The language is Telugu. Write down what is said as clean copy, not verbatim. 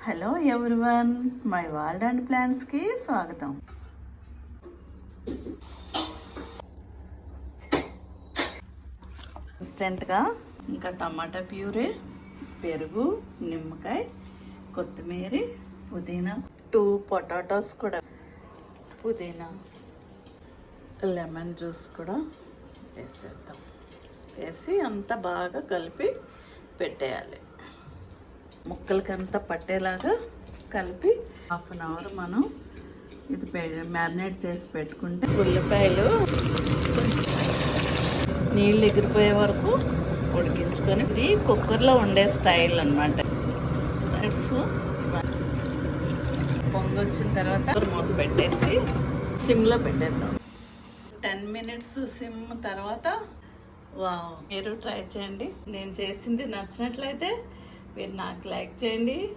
Hello everyone, my world and ప్లాన్స్కి స్వాగతం. ఇన్స్టెంట్గా ఇంకా టమాటా ప్యూరీ, పెరుగు, నిమ్మకాయ, కొత్తిమీర, పుదీనా, 2 పొటాటోస్ కూడా, పుదీనా, లెమన్ జ్యూస్ కూడా వేసేద్దాం. వేసి అంతా బాగా కలిపి పెట్టేయాలి. ముక్కలకంతా పట్టేలాగా కలిపి హాఫ్ అన్ అవర్ మనం ఇది మ్యారినేట్ చేసి పెట్టుకుంటే ఉల్లిపాయలు నీళ్ళు ఎగిరిపోయే వరకు ఉడికించుకొని, ఇది కుక్కర్లో వండే స్టైల్ అన్నమాట. పొంగొచ్చిన తర్వాత మూత పెట్టేసి సిమ్లో పెట్టేద్దాం. 10 minutes సిమ్ తర్వాత మీరు ట్రై చేయండి. నేను చేసింది నచ్చినట్లయితే మీరు నాకు లైక్ చేయండి,